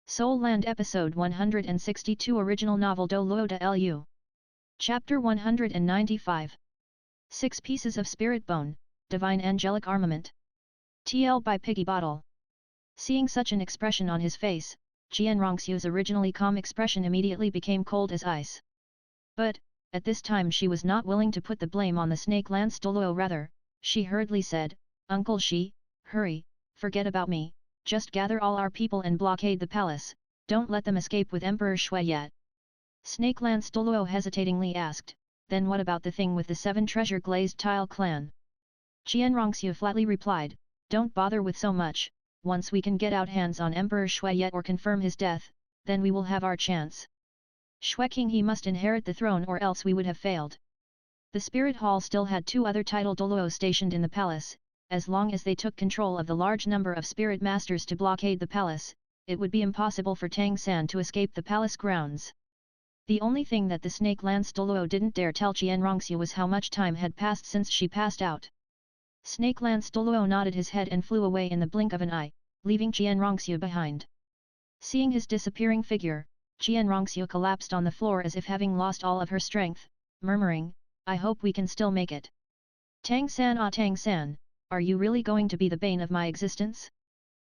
Soul Land Episode 162 Original Novel DouLuo DaLu. Chapter 195. 6 Pieces of Spirit Bone, Divine Angelic Armament. TL by Piggy Bottle. Seeing such an expression on his face, Jianrongxiu's originally calm expression immediately became cold as ice. But, at this time she was not willing to put the blame on the snake lance DouLuo. Rather, she hurriedly said, "Uncle Shi, hurry, forget about me. Just gather all our people and blockade the palace, don't let them escape with Emperor Shui yet." Snake Lance DouLuo hesitatingly asked, "Then what about the thing with the 7 treasure glazed tile clan?" Jianrongxiu flatly replied, "Don't bother with so much, once we can get out hands on Emperor Shui yet or confirm his death, then we will have our chance. Shui King he must inherit the throne or else we would have failed." The Spirit Hall still had 2 other title DouLuo stationed in the palace. As long as they took control of the large number of spirit masters to blockade the palace, it would be impossible for Tang San to escape the palace grounds. The only thing that the Snake Lance DouLuo didn't dare tell Jianrongxiu was how much time had passed since she passed out. Snake Lance DouLuo nodded his head and flew away in the blink of an eye, leaving Jianrongxiu behind. Seeing his disappearing figure, Jianrongxiu collapsed on the floor as if having lost all of her strength, murmuring, "I hope we can still make it. Tang San, ah Tang San, are you really going to be the bane of my existence?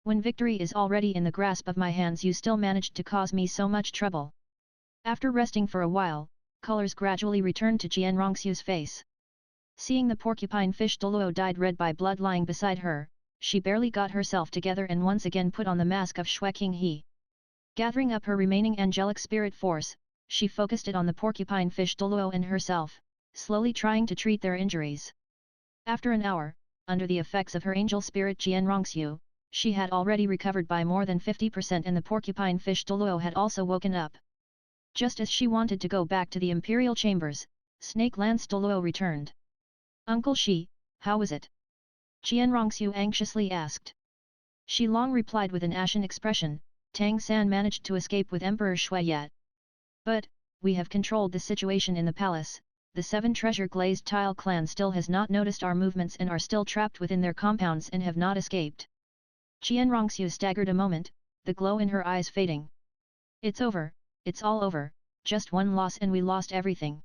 When victory is already in the grasp of my hands you still managed to cause me so much trouble." After resting for a while, colors gradually returned to Jianrongxiu's face. Seeing the porcupine fish DouLuo dyed red by blood lying beside her, she barely got herself together and once again put on the mask of Shui King He. Gathering up her remaining angelic spirit force, she focused it on the porcupine fish DouLuo and herself, slowly trying to treat their injuries. After an hour, under the effects of her angel spirit Jianrongxiu, she had already recovered by more than 50% and the porcupine fish DouLuo had also woken up. Just as she wanted to go back to the imperial chambers, Snake Lance DouLuo returned. "Uncle Shi, how was it?" Jianrongxiu anxiously asked. Shi Long replied with an ashen expression, "Tang San managed to escape with Emperor Shui yet. But, we have controlled the situation in the palace. The 7 treasure glazed tile clan still has not noticed our movements and are still trapped within their compounds and have not escaped." Jianrongxiu staggered a moment, the glow in her eyes fading. "It's over, it's all over, just one loss and we lost everything."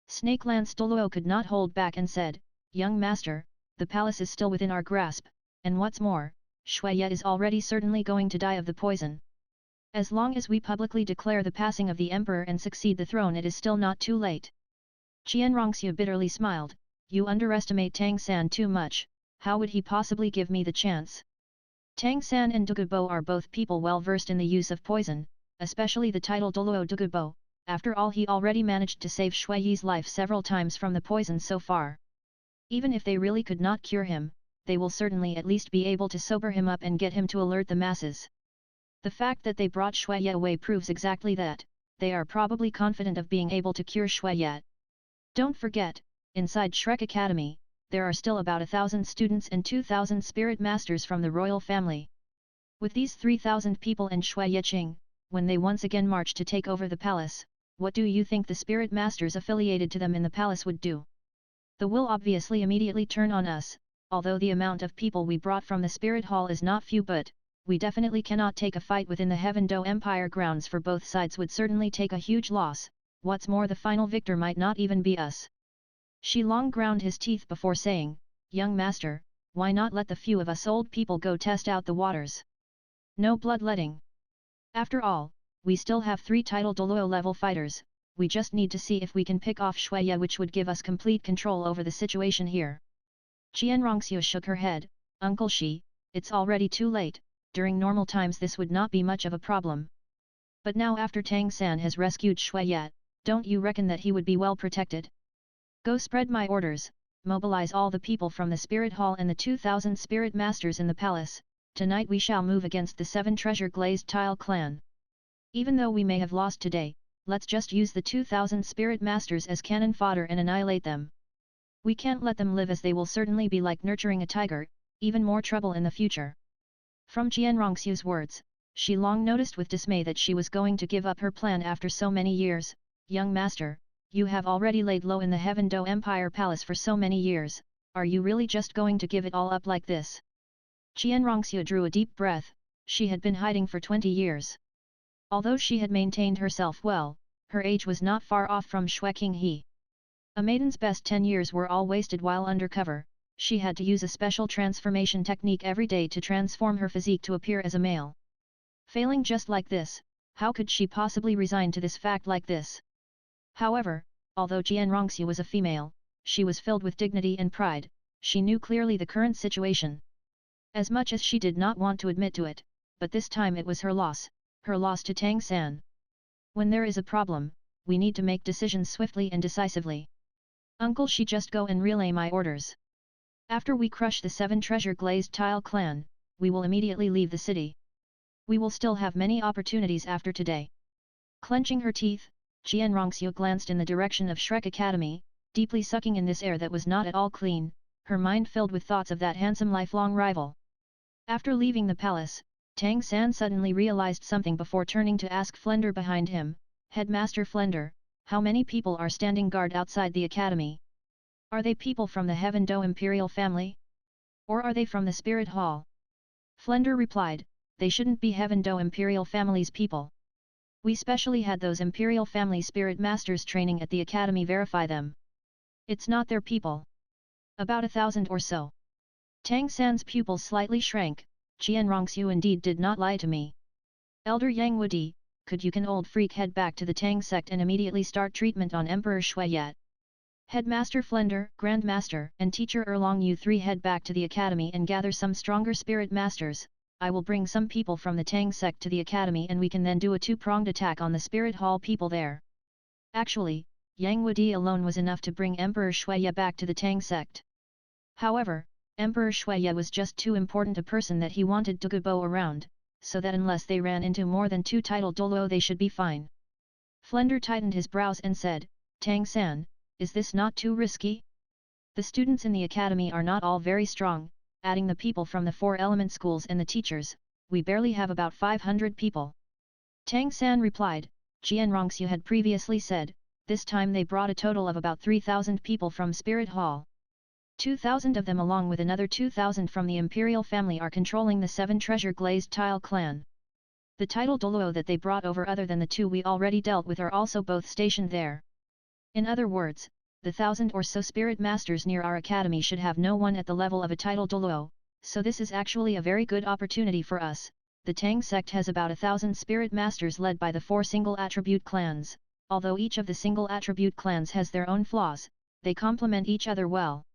Snake Lance DouLuo could not hold back and said, "Young master, the palace is still within our grasp, and what's more, Shui Ye is already certainly going to die of the poison. As long as we publicly declare the passing of the emperor and succeed the throne it is still not too late." Jianrongxiu bitterly smiled, "You underestimate Tang San too much, how would he possibly give me the chance? Tang San and Dugubo are both people well versed in the use of poison, especially the title DouLuo Dugubo, after all he already managed to save Shui Yi's life several times from the poison so far. Even if they really could not cure him, they will certainly at least be able to sober him up and get him to alert the masses. The fact that they brought Shui Ye away proves exactly that, they are probably confident of being able to cure Shui Ye. Don't forget, inside Shrek Academy, there are still about 1,000 students and 2,000 spirit masters from the royal family. With these 3,000 people and Shui Yeqing, when they once again march to take over the palace, what do you think the spirit masters affiliated to them in the palace would do? They will obviously immediately turn on us, although the amount of people we brought from the Spirit Hall is not few, but we definitely cannot take a fight within the Heaven Do Empire grounds for both sides would certainly take a huge loss. What's more, the final victor might not even be us." Shi Long ground his teeth before saying, "Young master, why not let the few of us old people go test out the waters? No bloodletting. After all, we still have 3 title DouLuo level fighters, we just need to see if we can pick off Shui Ye, which would give us complete control over the situation here." Jianrongxiu shook her head, "Uncle Shi, it's already too late, during normal times this would not be much of a problem. But now after Tang San has rescued Shui Ye, don't you reckon that he would be well protected? Go spread my orders, mobilize all the people from the Spirit Hall and the 2,000 spirit masters in the palace, tonight we shall move against the 7 treasure glazed tile clan. Even though we may have lost today, let's just use the 2,000 spirit masters as cannon fodder and annihilate them. We can't let them live as they will certainly be like nurturing a tiger, even more trouble in the future." From Jianrongxiu's words, Shi Long noticed with dismay that she was going to give up her plan after so many years. "Young master, you have already laid low in the Heaven Do Empire Palace for so many years, are you really just going to give it all up like this?" Jianrongxiu drew a deep breath, she had been hiding for 20 years. Although she had maintained herself well, her age was not far off from Shui Qinghe. A maiden's best 10 years were all wasted while undercover. She had to use a special transformation technique every day to transform her physique to appear as a male. Failing just like this, how could she possibly resign to this fact like this? However, although Jian Rongxiu was a female, she was filled with dignity and pride. She knew clearly the current situation. As much as she did not want to admit to it, but this time it was her loss to Tang San. When there is a problem, we need to make decisions swiftly and decisively. Uncle, she just go and relay my orders. After we crush the 7 treasure glazed tile clan, we will immediately leave the city. We will still have many opportunities after today. Clenching her teeth, Jian Rongxiu glanced in the direction of Shrek Academy, deeply sucking in this air that was not at all clean, her mind filled with thoughts of that handsome lifelong rival. After leaving the palace, Tang San suddenly realized something before turning to ask Flender behind him, Headmaster Flender, how many people are standing guard outside the academy? Are they people from the Heaven Do Imperial family? Or are they from the Spirit Hall? Flender replied, they shouldn't be Heaven Do Imperial family's people. We specially had those Imperial family spirit masters training at the academy verify them. It's not their people. About 1,000 or so. Tang San's pupils slightly shrank. Jian Rongxiu indeed did not lie to me. Elder Yang Wudi, could you can old freak head back to the Tang sect and immediately start treatment on Emperor Shui yet? Headmaster Flender, Grandmaster, and Teacher Erlong, you 3 head back to the academy and gather some stronger spirit masters. I will bring some people from the Tang sect to the academy and we can then do a 2-pronged attack on the Spirit Hall people there. Actually, Yang Wudi alone was enough to bring Emperor Shuiye back to the Tang sect. However, Emperor Shuiye was just too important a person that he wanted to go around, so that unless they ran into more than 2 title DouLuo they should be fine. Flender tightened his brows and said, Tang San, is this not too risky? The students in the academy are not all very strong, adding the people from the 4 element schools and the teachers, we barely have about 500 people. Tang San replied, Jian Rongxiu had previously said, this time they brought a total of about 3,000 people from Spirit Hall. 2,000 of them along with another 2,000 from the Imperial family are controlling the 7 treasure glazed tile clan. The title DouLuo that they brought over other than the 2 we already dealt with are also both stationed there. In other words, the 1,000 or so spirit masters near our academy should have no one at the level of a title DouLuo, so this is actually a very good opportunity for us. The Tang sect has about 1,000 spirit masters led by the 4 single attribute clans, although each of the single attribute clans has their own flaws, they complement each other well.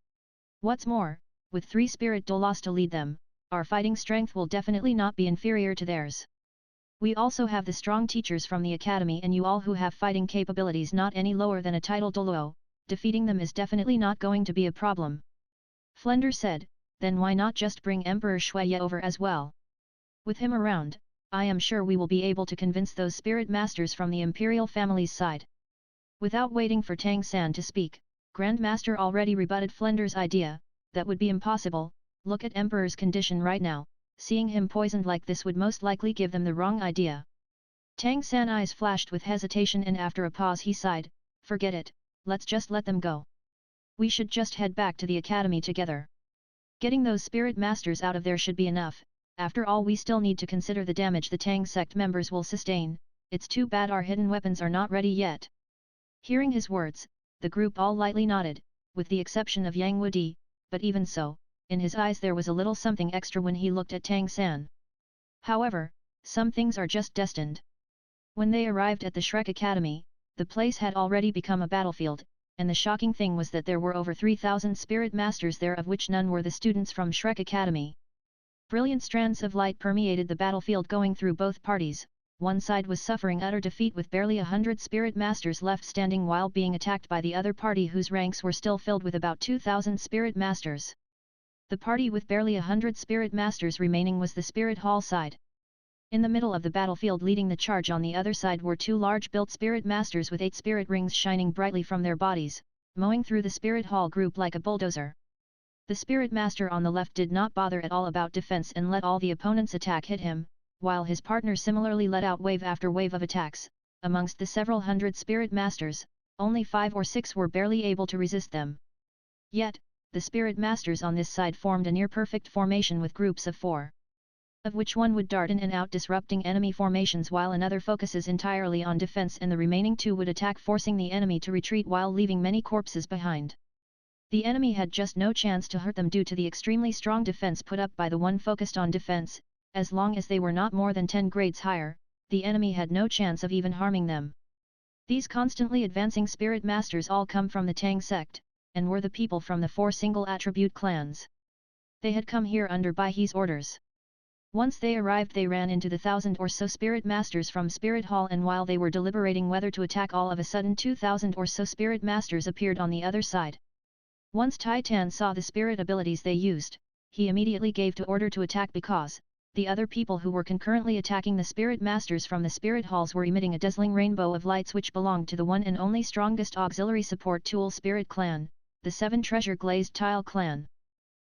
What's more, with 3 spirit doulas to lead them, our fighting strength will definitely not be inferior to theirs. We also have the strong teachers from the academy and you all who have fighting capabilities not any lower than a title DouLuo, defeating them is definitely not going to be a problem. Flender said, then why not just bring Emperor Shuiye over as well? With him around, I am sure we will be able to convince those spirit masters from the Imperial family's side. Without waiting for Tang San to speak, Grandmaster already rebutted Flender's idea, that would be impossible, look at Emperor's condition right now, seeing him poisoned like this would most likely give them the wrong idea. Tang San eyes flashed with hesitation and after a pause he sighed, forget it, let's just let them go. We should just head back to the academy together. Getting those spirit masters out of there should be enough, after all we still need to consider the damage the Tang sect members will sustain, it's too bad our hidden weapons are not ready yet. Hearing his words, the group all lightly nodded, with the exception of Yang Wudi, but even so, in his eyes there was a little something extra when he looked at Tang San. However, some things are just destined. When they arrived at the Shrek Academy, the place had already become a battlefield, and the shocking thing was that there were over 3,000 spirit masters there of which none were the students from Shrek Academy. Brilliant strands of light permeated the battlefield going through both parties. One side was suffering utter defeat with barely 100 spirit masters left standing while being attacked by the other party whose ranks were still filled with about 2,000 spirit masters. The party with barely 100 spirit masters remaining was the Spirit Hall side. In the middle of the battlefield leading the charge on the other side were 2 large-built spirit masters with 8 spirit rings shining brightly from their bodies, mowing through the Spirit Hall group like a bulldozer. The spirit master on the left did not bother at all about defense and let all the opponent's attack hit him, while his partner similarly let out wave after wave of attacks. Amongst the several hundred spirit masters, only 5 or 6 were barely able to resist them. Yet, the spirit masters on this side formed a near-perfect formation with groups of 4. of which one would dart in and out disrupting enemy formations while another focuses entirely on defense, and the remaining two would attack, forcing the enemy to retreat while leaving many corpses behind. The enemy had just no chance to hurt them due to the extremely strong defense put up by the one focused on defense. As long as they were not more than 10 grades higher, the enemy had no chance of even harming them. These constantly advancing spirit masters all come from the Tang sect, and were the people from the 4 single attribute clans. They had come here under Baihe's orders. Once they arrived, they ran into the 1,000 or so spirit masters from Spirit Hall, and while they were deliberating whether to attack, all of a sudden 2,000 or so spirit masters appeared on the other side. Once Titan saw the spirit abilities they used, he immediately gave to order to attack, because the other people who were concurrently attacking the spirit masters from the spirit halls were emitting a dazzling rainbow of lights which belonged to the one and only strongest auxiliary support tool spirit clan, the 7 treasure glazed tile clan.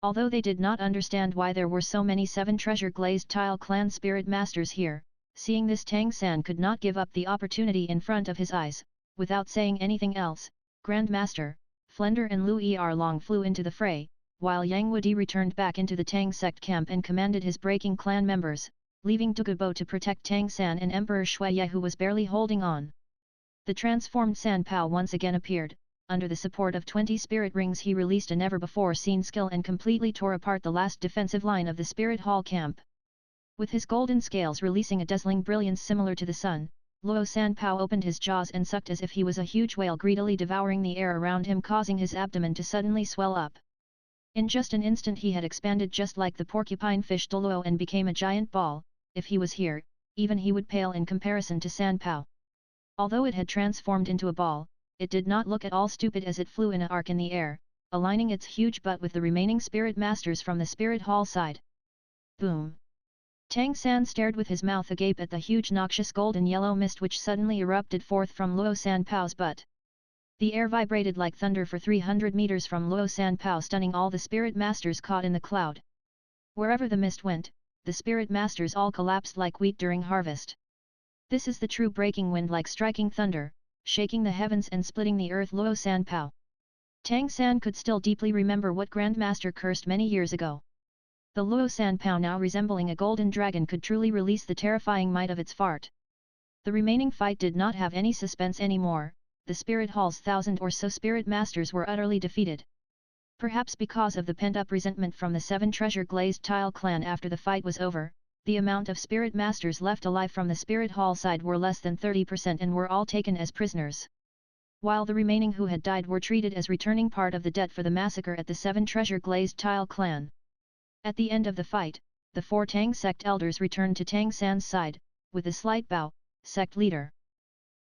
Although they did not understand why there were so many 7 treasure glazed tile clan spirit masters here, seeing this, Tang San could not give up the opportunity in front of his eyes. Without saying anything else, Grandmaster Flender and Lu Erlong flew into the fray, while Yang Wudi returned back into the Tang sect camp and commanded his breaking clan members, leaving Dugubo to protect Tang San and Emperor Shuiye, who was barely holding on. The transformed San Pao once again appeared. Under the support of 20 spirit rings, he released a never-before-seen skill and completely tore apart the last defensive line of the Spirit Hall camp. With his golden scales releasing a dazzling brilliance similar to the sun, Luo San Pao opened his jaws and sucked as if he was a huge whale, greedily devouring the air around him, causing his abdomen to suddenly swell up. In just an instant he had expanded just like the porcupine fish DouLuo and became a giant ball. If he was here, even he would pale in comparison to San Pao. Although it had transformed into a ball, it did not look at all stupid as it flew in an arc in the air, aligning its huge butt with the remaining spirit masters from the Spirit Hall side. Boom! Tang San stared with his mouth agape at the huge noxious golden yellow mist which suddenly erupted forth from Luo San Pao's butt. The air vibrated like thunder for 300 meters from Luo San Pao, stunning all the spirit masters caught in the cloud. Wherever the mist went, the spirit masters all collapsed like wheat during harvest. This is the true breaking wind, like striking thunder, shaking the heavens and splitting the earth. Luo San Pao. Tang San could still deeply remember what Grandmaster cursed many years ago. The Luo San Pao, now resembling a golden dragon, could truly release the terrifying might of its fart. The remaining fight did not have any suspense anymore. The Spirit Hall's 1,000 or so spirit masters were utterly defeated. Perhaps because of the pent-up resentment from the 7 treasure glazed tile clan after the fight was over, the amount of spirit masters left alive from the Spirit Hall side were less than 30% and were all taken as prisoners. While the remaining who had died were treated as returning part of the debt for the massacre at the 7 treasure glazed tile clan. At the end of the fight, the 4 Tang sect elders returned to Tang San's side, with a slight bow. Sect leader.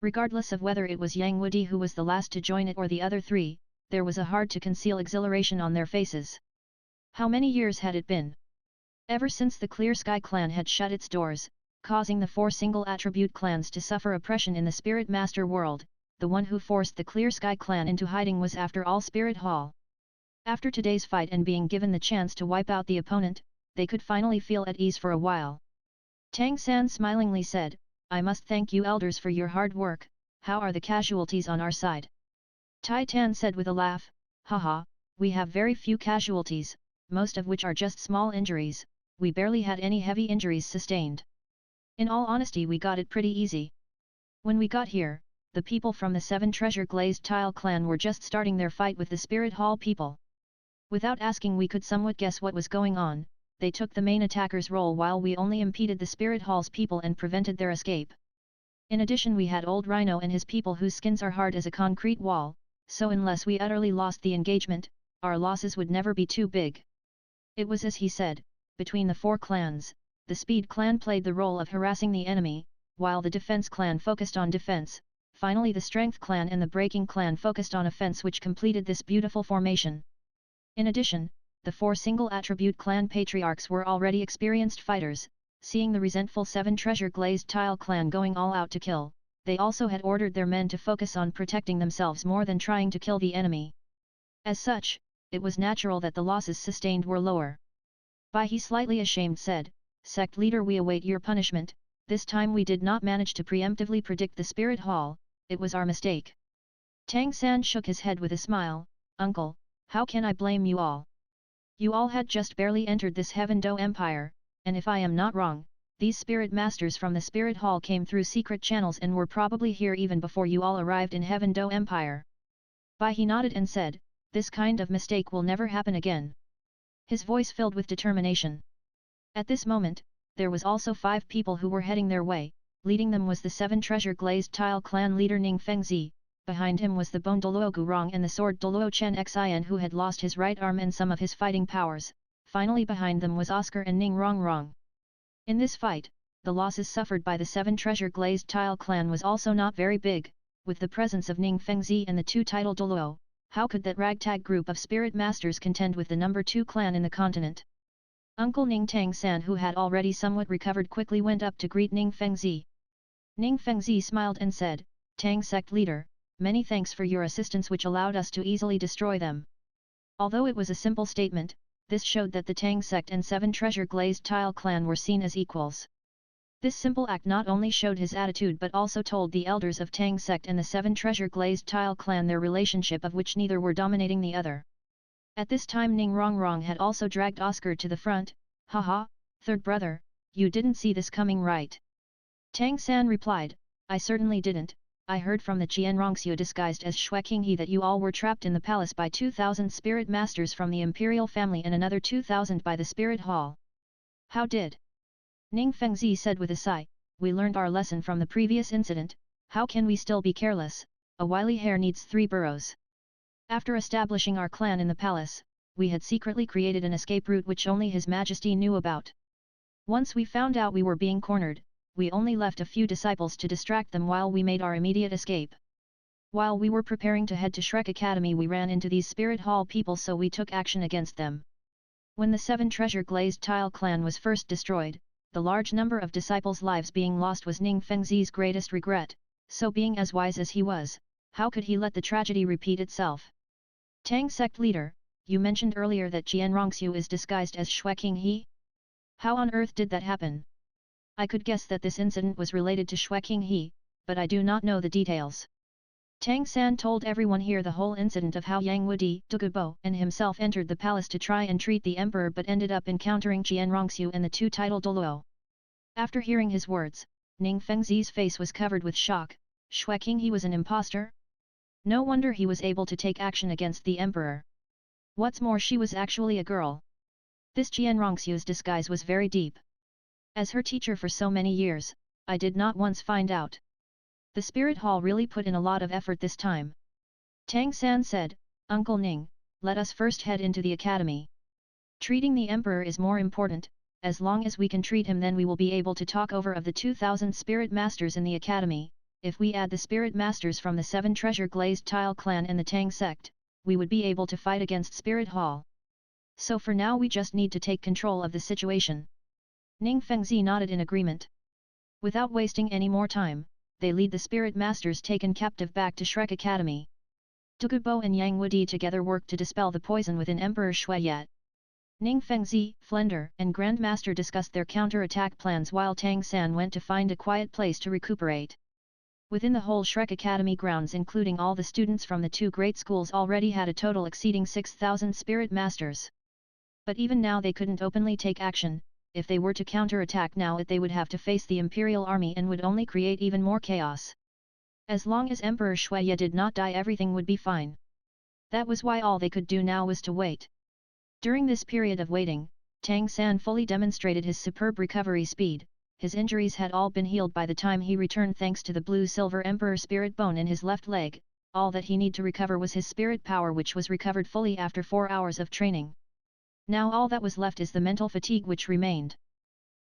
Regardless of whether it was Yang Wudi who was the last to join it or the other 3, there was a hard-to-conceal exhilaration on their faces. How many years had it been? Ever since the Clear Sky clan had shut its doors, causing the 4 single attribute clans to suffer oppression in the Spirit Master world, the one who forced the Clear Sky clan into hiding was after all Spirit Hall. After today's fight and being given the chance to wipe out the opponent, they could finally feel at ease for a while. Tang San smilingly said, "I must thank you elders for your hard work. How are the casualties on our side?" Tai Tan said with a laugh, "Haha, we have very few casualties, most of which are just small injuries. We barely had any heavy injuries sustained. In all honesty, we got it pretty easy. When we got here, the people from the 7 treasure glazed tile clan were just starting their fight with the Spirit Hall people. Without asking, we could somewhat guess what was going on. They took the main attacker's role while we only impeded the Spirit Hall's people and prevented their escape. In addition, we had Old Rhino and his people whose skins are hard as a concrete wall, so unless we utterly lost the engagement, our losses would never be too big." It was as he said. Between the 4 clans, the Speed clan played the role of harassing the enemy, while the Defense clan focused on defense. Finally, the Strength clan and the Breaking clan focused on offense, which completed this beautiful formation. In addition, the 4 single attribute clan patriarchs were already experienced fighters. Seeing the resentful 7 treasure glazed tile clan going all out to kill, they also had ordered their men to focus on protecting themselves more than trying to kill the enemy. As such, it was natural that the losses sustained were lower. Baihe, slightly ashamed, said, "Sect leader, we await your punishment. This time we did not manage to preemptively predict the Spirit Hall. It was our mistake." Tang San shook his head with a smile, "Uncle, how can I blame you all? You all had just barely entered this Heaven Do Empire, and if I am not wrong, these spirit masters from the spirit hall came through secret channels and were probably here even before you all arrived in Heaven Do Empire. Bai He nodded and said, this kind of mistake will never happen again. His voice filled with determination. At this moment, there was also 5 people who were heading their way, leading them was the 7 treasure glazed tile clan leader Ning Fengzi, behind him was the bone DouLuo Gurong and the sword DouLuo Chen Xian who had lost his right arm and some of his fighting powers, finally behind them was Oscar and Ning Rongrong. In this fight, the losses suffered by the 7 treasure glazed tile clan was also not very big, with the presence of Ning Fengzi and the 2 title DouLuo. How could that ragtag group of spirit masters contend with the number 2 clan in the continent? Uncle Ning Tang San who had already somewhat recovered quickly went up to greet Ning Fengzi. Ning Fengzi smiled and said, Tang sect leader, many thanks for your assistance which allowed us to easily destroy them. Although it was a simple statement, this showed that the Tang sect and 7 treasure glazed tile clan were seen as equals. This simple act not only showed his attitude but also told the elders of Tang sect and the 7 treasure glazed tile clan their relationship of which neither were dominating the other. At this time Ning Rongrong had also dragged Oscar to the front. Haha, third brother, you didn't see this coming right? Tang San replied, I certainly didn't. I heard from the Qianrongxiu disguised as Shui Qinghe that you all were trapped in the palace by 2,000 spirit masters from the imperial family and another 2,000 by the spirit hall. How did? Ning Fengzi said with a sigh, we learned our lesson from the previous incident, how can we still be careless? A wily hare needs 3 burrows. After establishing our clan in the palace, we had secretly created an escape route which only His Majesty knew about. Once we found out we were being cornered, we only left a few disciples to distract them while we made our immediate escape. While we were preparing to head to Shrek Academy we ran into these Spirit Hall people so we took action against them. When the 7 treasure glazed tile clan was first destroyed, the large number of disciples' lives being lost was Ning Fengzi's greatest regret, so being as wise as he was, how could he let the tragedy repeat itself? Tang sect leader, you mentioned earlier that Qianrongxiu is disguised as Shui Qinghe? How on earth did that happen? I could guess that this incident was related to Shui Qinghe, but I do not know the details. Tang San told everyone here the whole incident of how Yang Wudi, Dugubo and himself entered the palace to try and treat the emperor but ended up encountering Qianrongxiu and the 2 title DouLuo. After hearing his words, Ning Fengzi's face was covered with shock. Shui Qinghe was an imposter? No wonder he was able to take action against the emperor. What's more, she was actually a girl. This Qianrongxiu's disguise was very deep. As her teacher for so many years, I did not once find out. The Spirit Hall really put in a lot of effort this time. Tang San said, Uncle Ning, let us first head into the academy. Treating the emperor is more important, as long as we can treat him then we will be able to talk over of the 2,000 spirit masters in the academy. If we add the spirit masters from the 7 treasure glazed tile clan and the Tang sect, we would be able to fight against Spirit Hall. So for now we just need to take control of the situation. Ning Fengzi nodded in agreement. Without wasting any more time, they lead the spirit masters taken captive back to Shrek Academy. Dugubo and Yang Wudi together worked to dispel the poison within Emperor Shui Yat. Ning Fengzi, Flender and Grandmaster discussed their counter-attack plans while Tang San went to find a quiet place to recuperate. Within the whole Shrek Academy grounds including all the students from the 2 great schools already had a total exceeding 6,000 spirit masters. But even now they couldn't openly take action. If they were to counter-attack now they would have to face the imperial army and would only create even more chaos. As long as Emperor Shuiye did not die everything would be fine. That was why all they could do now was to wait. During this period of waiting, Tang San fully demonstrated his superb recovery speed. His injuries had all been healed by the time he returned thanks to the blue-silver Emperor Spirit Bone in his left leg. All that he needed to recover was his spirit power which was recovered fully after 4 hours of training. Now all that was left is the mental fatigue which remained.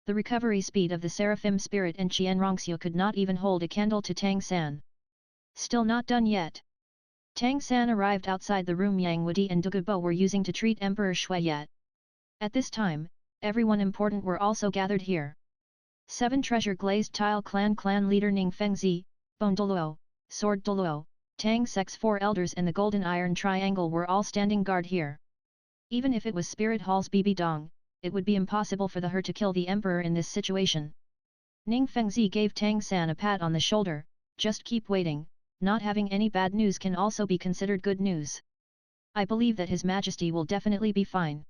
The recovery speed of the Seraphim Spirit and Qianrongxiu could not even hold a candle to Tang San. Still not done yet. Tang San arrived outside the room Yang Wudi and Dugubo were using to treat Emperor Shui Yat. At this time, everyone important were also gathered here. 7 treasure glazed tile clan leader Ning Fengzi, Bone DouLuo, Sword DouLuo, Tang Sec's 4 elders and the Golden Iron Triangle were all standing guard here. Even if it was Spirit Hall's Bibi Dong, it would be impossible for her to kill the emperor in this situation. Ning Fengzi gave Tang San a pat on the shoulder, just keep waiting, not having any bad news can also be considered good news. I believe that His Majesty will definitely be fine.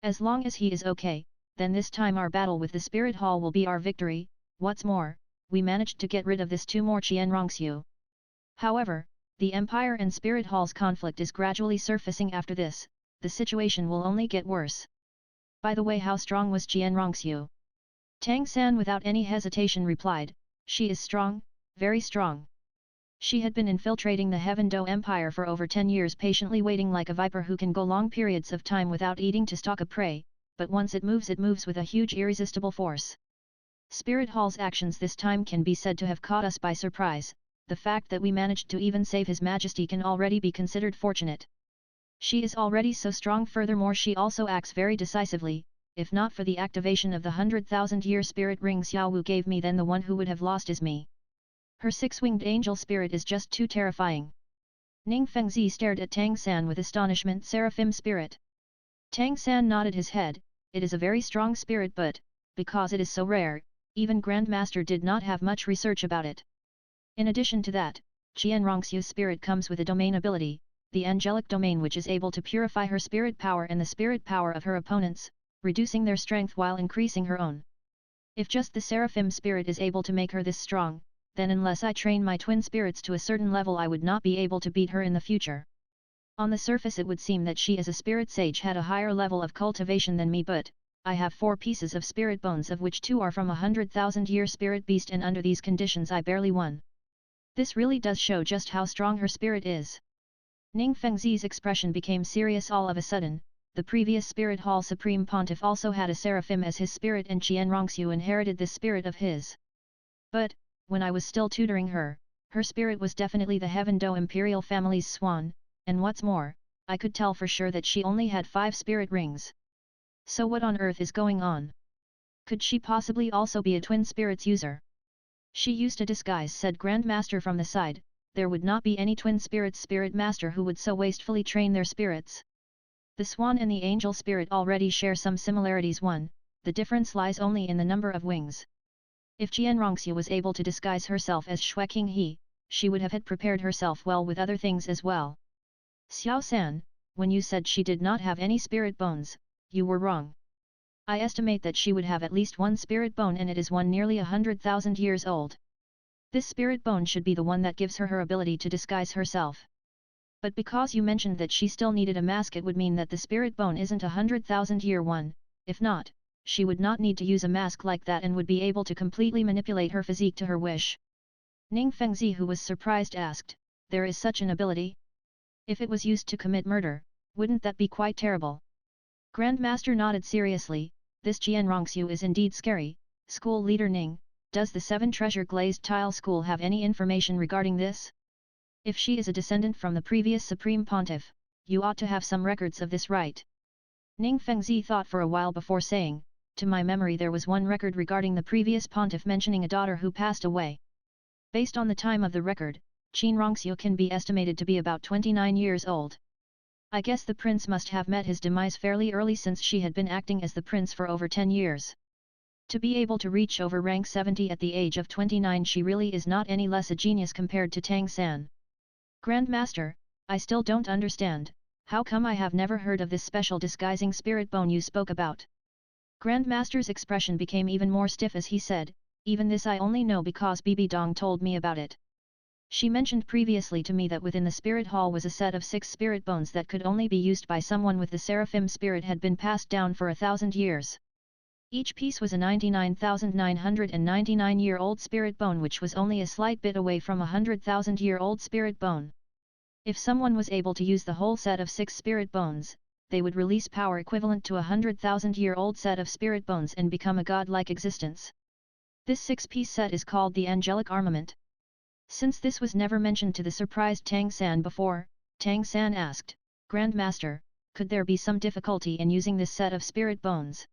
As long as he is okay, then this time our battle with the Spirit Hall will be our victory. What's more, we managed to get rid of this 2 more Qianrongxiu. However, the Empire and Spirit Hall's conflict is gradually surfacing after this, the situation will only get worse. By the way, how strong was Qianrongxiu? Tang San without any hesitation replied, she is strong, very strong. She had been infiltrating the Heaven Do Empire for over 10 years, patiently waiting like a viper who can go long periods of time without eating to stalk a prey, but once it moves with a huge irresistible force. Spirit Hall's actions this time can be said to have caught us by surprise. The fact that we managed to even save His Majesty can already be considered fortunate. She is already so strong, furthermore she also acts very decisively. If not for the activation of the 100,000-year spirit ring Xiao Wu gave me, then the one who would have lost is me. Her 6-winged angel spirit is just too terrifying. Ning Fengzi stared at Tang San with astonishment. Seraphim spirit. Tang San nodded his head, it is a very strong spirit, but, because it is so rare, even Grandmaster did not have much research about it. In addition to that, Qianrongxiu's spirit comes with a domain ability, the angelic domain, which is able to purify her spirit power and the spirit power of her opponents, reducing their strength while increasing her own. If just the Seraphim spirit is able to make her this strong, then unless I train my twin spirits to a certain level I would not be able to beat her in the future. On the surface it would seem that she as a spirit sage had a higher level of cultivation than me, but I have 4 pieces of spirit bones, of which 2 are from a 100,000-year spirit beast, and under these conditions I barely won. This really does show just how strong her spirit is. Ning Fengzi's expression became serious all of a sudden. The previous Spirit Hall Supreme Pontiff also had a Seraphim as his spirit, and Qianrongxiu inherited this spirit of his. But, when I was still tutoring her, her spirit was definitely the Heaven Do Imperial family's swan, and what's more, I could tell for sure that she only had 5 spirit rings. So what on earth is going on? Could she possibly also be a twin spirits user? She used a disguise, said Grandmaster from the side. There would not be any twin spirits spirit master who would so wastefully train their spirits. The swan and the angel spirit already share some similarities. The difference lies only in the number of wings. If Qianrongxiu was able to disguise herself as Xue King He, she would have had prepared herself well with other things as well. Xiao San, when you said she did not have any spirit bones, you were wrong. I estimate that she would have at least 1 spirit bone, and it is one nearly 100,000 years old. This spirit bone should be the one that gives her her ability to disguise herself. But because you mentioned that she still needed a mask, it would mean that the spirit bone isn't 100,000-year one. If not, she would not need to use a mask like that and would be able to completely manipulate her physique to her wish. Ning Fengzi, who was surprised, asked, there is such an ability? If it was used to commit murder, wouldn't that be quite terrible? Grandmaster nodded seriously, this Qianrongxiu is indeed scary. School leader Ning, does the 7 Treasure Glazed Tile School have any information regarding this? If she is a descendant from the previous Supreme Pontiff, you ought to have some records of this, right? Ning Fengzi thought for a while before saying, to my memory there was one record regarding the previous Pontiff mentioning a daughter who passed away. Based on the time of the record, Qianrongxiu can be estimated to be about 29 years old. I guess the prince must have met his demise fairly early, since she had been acting as the prince for over 10 years. To be able to reach over rank 70 at the age of 29, she really is not any less a genius compared to Tang San. Grandmaster, I still don't understand, how come I have never heard of this special disguising spirit bone you spoke about? Grandmaster's expression became even more stiff as he said, even this I only know because Bibi Dong told me about it. She mentioned previously to me that within the Spirit Hall was a set of 6 spirit bones that could only be used by someone with the Seraphim spirit, had been passed down for 1,000 years. Each piece was a 99,999-year-old spirit bone, which was only a slight bit away from a 100,000-year-old spirit bone. If someone was able to use the whole set of 6 spirit bones, they would release power equivalent to a 100,000-year-old set of spirit bones and become a godlike existence. This 6-piece set is called the Angelic Armament. Since this was never mentioned to the surprised Tang San before, Tang San asked, Grandmaster, could there be some difficulty in using this set of spirit bones?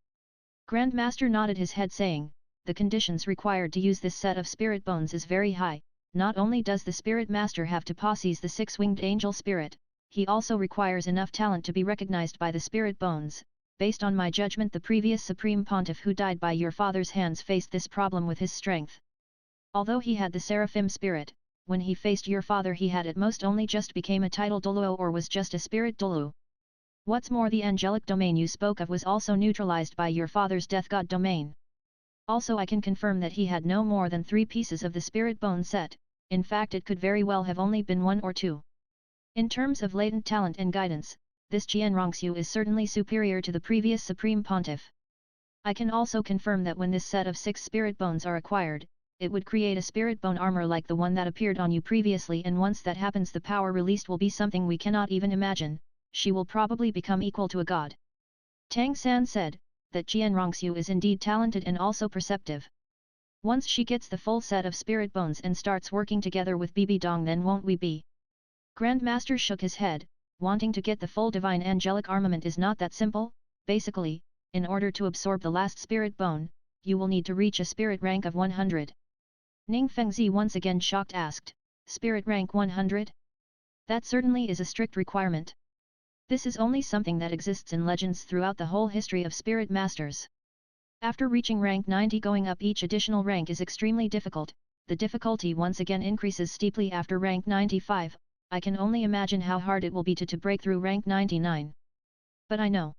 Grandmaster nodded his head saying, the conditions required to use this set of spirit bones is very high. Not only does the spirit master have to possess the 6-winged angel spirit, he also requires enough talent to be recognized by the spirit bones. Based on my judgment, the previous Supreme Pontiff who died by your father's hands faced this problem with his strength. Although he had the Seraphim spirit, when he faced your father he had at most only just became a title DouLuo or was just a spirit DouLu. What's more, the angelic domain you spoke of was also neutralized by your father's death god domain. Also, I can confirm that he had no more than 3 pieces of the spirit bone set, in fact it could very well have only been 1 or 2. In terms of latent talent and guidance, this Jianrongxiu is certainly superior to the previous Supreme Pontiff. I can also confirm that when this set of 6 spirit bones are acquired, it would create a spirit bone armor like the one that appeared on you previously, and once that happens the power released will be something we cannot even imagine. She will probably become equal to a god. Tang San said, that Jianrongxiu is indeed talented and also perceptive. Once she gets the full set of spirit bones and starts working together with Bibi Dong, then won't we be? Grandmaster shook his head. Wanting to get the full divine angelic armament is not that simple. Basically, in order to absorb the last spirit bone, you will need to reach a spirit rank of 100. Ning Fengzi, once again shocked, asked, Spirit rank 100? That certainly is a strict requirement. This is only something that exists in legends throughout the whole history of spirit masters. After reaching rank 90, going up each additional rank is extremely difficult. The difficulty once again increases steeply after rank 95. I can only imagine how hard it will be to break through rank 99. But I know.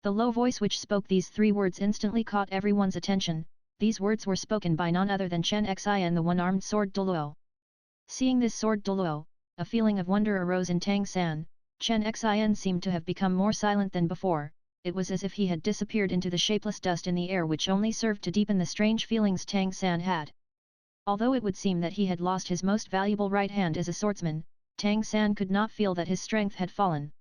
The low voice which spoke these 3 words instantly caught everyone's attention. These words were spoken by none other than Chen Xin, the one-armed sword DouLuo. Seeing this sword DouLuo, a feeling of wonder arose in Tang San. Chen Xin seemed to have become more silent than before. It was as if he had disappeared into the shapeless dust in the air, which only served to deepen the strange feelings Tang San had. Although it would seem that he had lost his most valuable right hand as a swordsman, Tang San could not feel that his strength had fallen.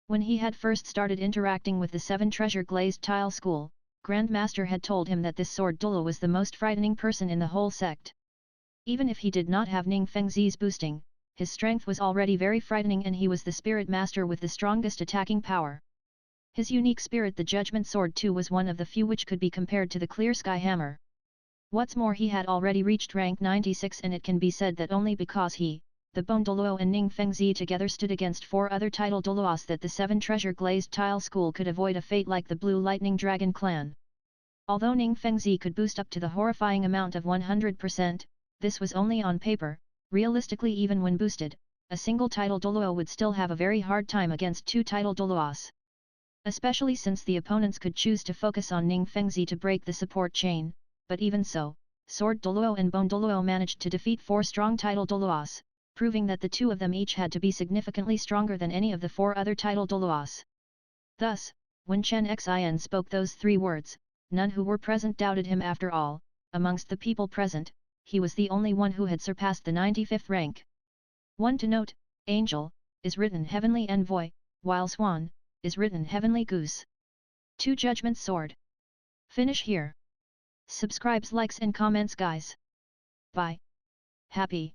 When he had first started interacting with the 7 treasure glazed tile school, Grandmaster had told him that this sword DouLuo was the most frightening person in the whole sect. Even if he did not have Ning Fengzi's boosting, his strength was already very frightening, and he was the spirit master with the strongest attacking power. His unique spirit, the Judgment Sword too, was one of the few which could be compared to the Clear Sky Hammer. What's more, he had already reached rank 96, and it can be said that only because he, the Bone DouLuo and Ning Fengzi together stood against 4 other title DouLuos that the 7 treasure glazed tile school could avoid a fate like the Blue Lightning Dragon clan. Although Ning Fengzi could boost up to the horrifying amount of 100%, this was only on paper. Realistically, even when boosted, a single title DouLuo would still have a very hard time against 2 title DouLuos. Especially since the opponents could choose to focus on Ning Fengzi to break the support chain, but even so, Sword DouLuo and Bone DouLuo managed to defeat 4 strong title DouLuos, proving that the 2 of them each had to be significantly stronger than any of the 4 other title DouLuos. Thus, when Chen Xin spoke those 3 words, none who were present doubted him after all. Amongst the people present, he was the only one who had surpassed the 95th rank. One to note, Angel, is written Heavenly Envoy, while Swan, is written Heavenly Goose. 2 Judgment Sword. Finish here. Subscribes, likes and comments guys. Bye. Happy.